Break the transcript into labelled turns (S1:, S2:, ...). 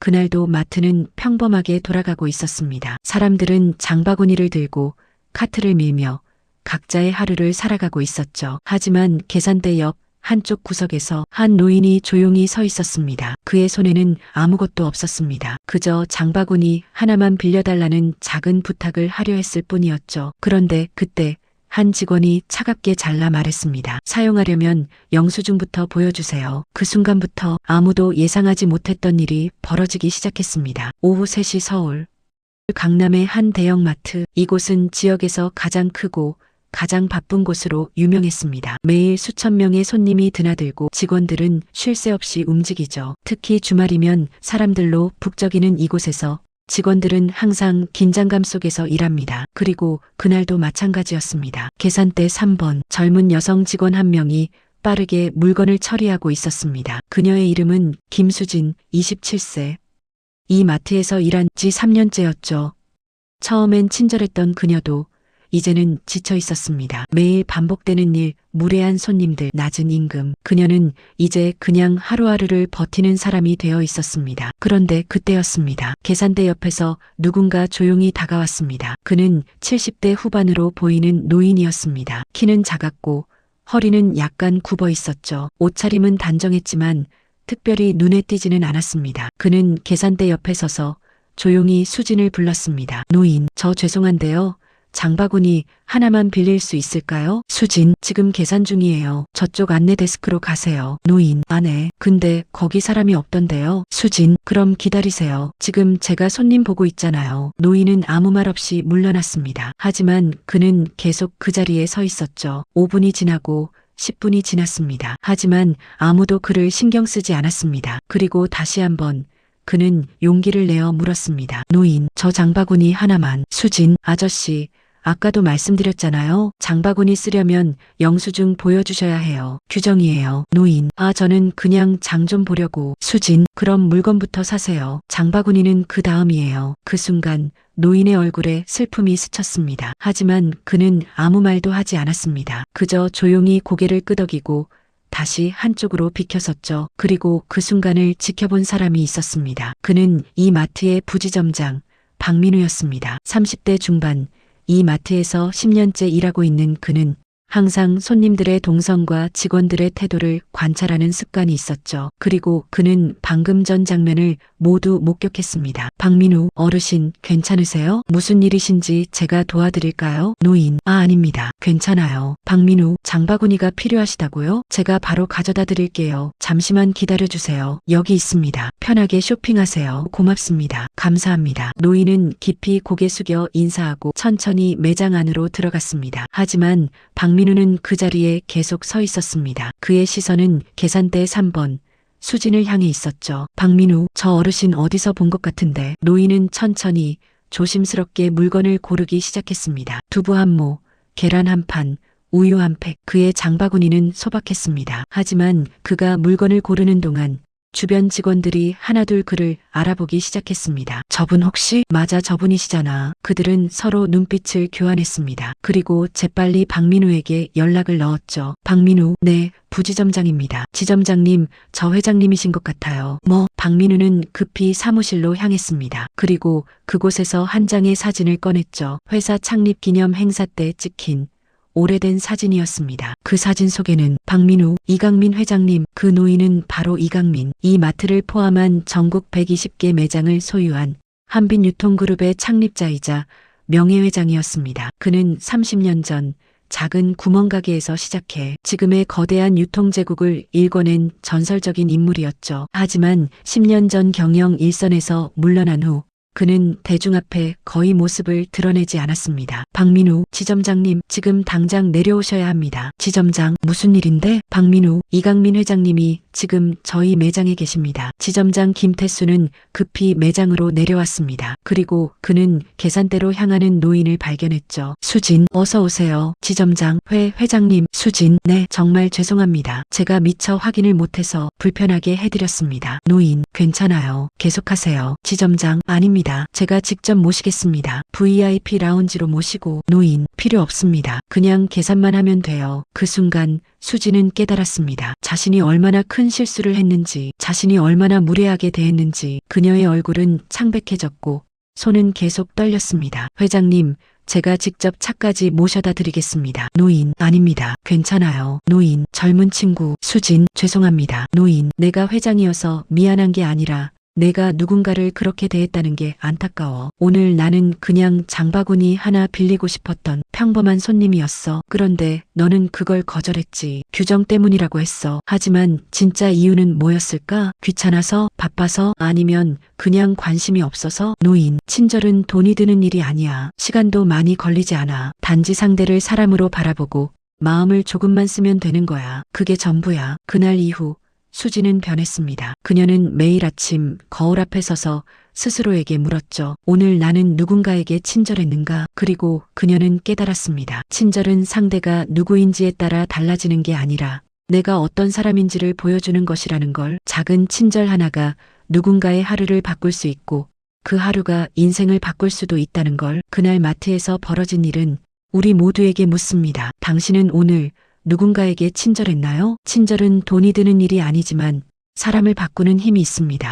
S1: 그날도 마트는 평범하게 돌아가고 있었습니다. 사람들은 장바구니를 들고 카트를 밀며 각자의 하루를 살아가고 있었죠. 하지만 계산대 옆 한쪽 구석에서 한 노인이 조용히 서 있었습니다. 그의 손에는 아무것도 없었습니다. 그저 장바구니 하나만 빌려달라는 작은 부탁을 하려 했을 뿐이었죠. 그런데 그때 한 직원이 차갑게 잘라 말했습니다. 사용하려면 영수증부터 보여주세요. 그 순간부터 아무도 예상하지 못했던 일이 벌어지기 시작했습니다. 오후 3시 서울 강남의 한 대형마트. 이곳은 지역에서 가장 크고 가장 바쁜 곳으로 유명했습니다. 매일 수천 명의 손님이 드나들고 직원들은 쉴 새 없이 움직이죠. 특히 주말이면 사람들로 북적이는 이곳에서 직원들은 항상 긴장감 속에서 일합니다. 그리고 그날도 마찬가지였습니다. 계산대 3번 젊은 여성 직원 한 명이 빠르게 물건을 처리하고 있었습니다. 그녀의 이름은 김수진, 27세. 이 마트에서 일한 지 3년째였죠. 처음엔 친절했던 그녀도 이제는 지쳐 있었습니다. 매일 반복되는 일, 무례한 손님들, 낮은 임금. 그녀는 이제 그냥 하루하루를 버티는 사람이 되어 있었습니다. 그런데 그때였습니다. 계산대 옆에서 누군가 조용히 다가왔습니다. 그는 70대 후반으로 보이는 노인이었습니다. 키는 작았고 허리는 약간 굽어 있었죠. 옷차림은 단정했지만 특별히 눈에 띄지는 않았습니다. 그는 계산대 옆에 서서 조용히 수진을 불렀습니다. 노인, 저 죄송한데요. 장바구니 하나만 빌릴 수 있을까요? 수진, 지금 계산 중이에요. 저쪽 안내 데스크로 가세요. 노인, 네. 근데 거기 사람이 없던데요. 수진, 그럼 기다리세요. 지금 제가 손님 보고 있잖아요. 노인은 아무 말 없이 물러났습니다. 하지만 그는 계속 그 자리에 서 있었죠. 5분이 지나고 10분이 지났습니다. 하지만 아무도 그를 신경 쓰지 않았습니다. 그리고 다시 한번 그는 용기를 내어 물었습니다. 노인, 저 장바구니 하나만. 수진, 아저씨, 아까도 말씀드렸잖아요. 장바구니 쓰려면 영수증 보여주셔야 해요. 규정이에요. 노인, 저는 그냥 장 좀 보려고. 수진, 그럼 물건부터 사세요. 장바구니는 그 다음이에요. 그 순간 노인의 얼굴에 슬픔이 스쳤습니다. 하지만 그는 아무 말도 하지 않았습니다. 그저 조용히 고개를 끄덕이고 다시 한쪽으로 비켜섰죠. 그리고 그 순간을 지켜본 사람이 있었습니다. 그는 이 마트의 부지점장 박민우였습니다. 30대 중반, 이 마트에서 10년째 일하고 있는 그는 항상 손님들의 동선과 직원들의 태도를 관찰하는 습관이 있었죠. 그리고 그는 방금 전 장면을 모두 목격했습니다. 박민우, 어르신, 괜찮으세요? 무슨 일이신지 제가 도와드릴까요? 노인, 아닙니다. 괜찮아요. 박민우, 장바구니가 필요하시다고요? 제가 바로 가져다 드릴게요. 잠시만 기다려주세요. 여기 있습니다. 편하게 쇼핑하세요. 고맙습니다. 감사합니다. 노인은 깊이 고개 숙여 인사하고 천천히 매장 안으로 들어갔습니다. 하지만 박민우는 그 자리에 계속 서 있었습니다. 그의 시선은 계산대 3번 수진을 향해 있었죠. 박민우, 저 어르신 어디서 본 것 같은데. 노인은 천천히 조심스럽게 물건을 고르기 시작했습니다. 두부 한 모, 계란 한 판, 우유 한 팩. 그의 장바구니는 소박했습니다. 하지만 그가 물건을 고르는 동안 주변 직원들이 하나둘 그를 알아보기 시작했습니다. 저분 혹시? 맞아, 저분이시잖아. 그들은 서로 눈빛을 교환했습니다. 그리고 재빨리 박민우에게 연락을 넣었죠. 박민우, 네, 부지점장입니다. 지점장님, 저 회장님이신 것 같아요. 뭐? 박민우는 급히 사무실로 향했습니다. 그리고 그곳에서 한 장의 사진을 꺼냈죠. 회사 창립 기념 행사 때 찍힌 오래된 사진이었습니다. 그 사진 속에는 박민우, 이강민 회장님, 그 노인은 바로 이강민. 이 마트를 포함한 전국 120개 매장을 소유한 한빛유통그룹의 창립자이자 명예회장이었습니다. 그는 30년 전 작은 구멍가게에서 시작해 지금의 거대한 유통제국을 일궈낸 전설적인 인물이었죠. 하지만 10년 전 경영 일선에서 물러난 후 그는 대중 앞에 거의 모습을 드러내지 않았습니다. 박민우, 지점장님, 지금 당장 내려오셔야 합니다. 지점장, 무슨 일인데? 박민우, 이강민 회장님이 지금 저희 매장에 계십니다. 지점장 김태수는 급히 매장으로 내려왔습니다. 그리고 그는 계산대로 향하는 노인을 발견했죠. 수진, 어서 오세요. 지점장, 회장님. 수진, 네, 정말 죄송합니다. 제가 미처 확인을 못해서 불편하게 해드렸습니다. 노인, 괜찮아요. 계속하세요. 지점장, 아닙니다. 제가 직접 모시겠습니다. VIP 라운지로 모시고. 노인, 필요 없습니다. 그냥 계산만 하면 돼요. 그 순간 수진은 깨달았습니다. 자신이 얼마나 큰 큰 실수를 했는지, 자신이 얼마나 무례하게 대했는지 그녀의 얼굴은 창백해졌고 손은 계속 떨렸습니다. 회장님, 제가 직접 차까지 모셔다 드리겠습니다. 노인, 아닙니다. 괜찮아요. 노인, 젊은 친구, 수진, 죄송합니다. 노인, 내가 회장이어서 미안한 게 아니라 내가 누군가를 그렇게 대했다는 게 안타까워. 오늘 나는 그냥 장바구니 하나 빌리고 싶었던 평범한 손님이었어. 그런데 너는 그걸 거절했지. 규정 때문이라고 했어. 하지만 진짜 이유는 뭐였을까? 귀찮아서? 바빠서? 아니면 그냥 관심이 없어서? 노인, 친절은 돈이 드는 일이 아니야. 시간도 많이 걸리지 않아. 단지 상대를 사람으로 바라보고 마음을 조금만 쓰면 되는 거야. 그게 전부야. 그날 이후 수지는 변했습니다. 그녀는 매일 아침 거울 앞에 서서 스스로에게 물었죠. 오늘 나는 누군가에게 친절했는가? 그리고 그녀는 깨달았습니다. 친절은 상대가 누구인지에 따라 달라지는 게 아니라 내가 어떤 사람인지를 보여주는 것이라는 걸. 작은 친절 하나가 누군가의 하루를 바꿀 수 있고 그 하루가 인생을 바꿀 수도 있다는 걸. 그날 마트에서 벌어진 일은 우리 모두에게 묻습니다. 당신은 오늘 누군가에게 친절했나요? 친절은 돈이 드는 일이 아니지만 사람을 바꾸는 힘이 있습니다.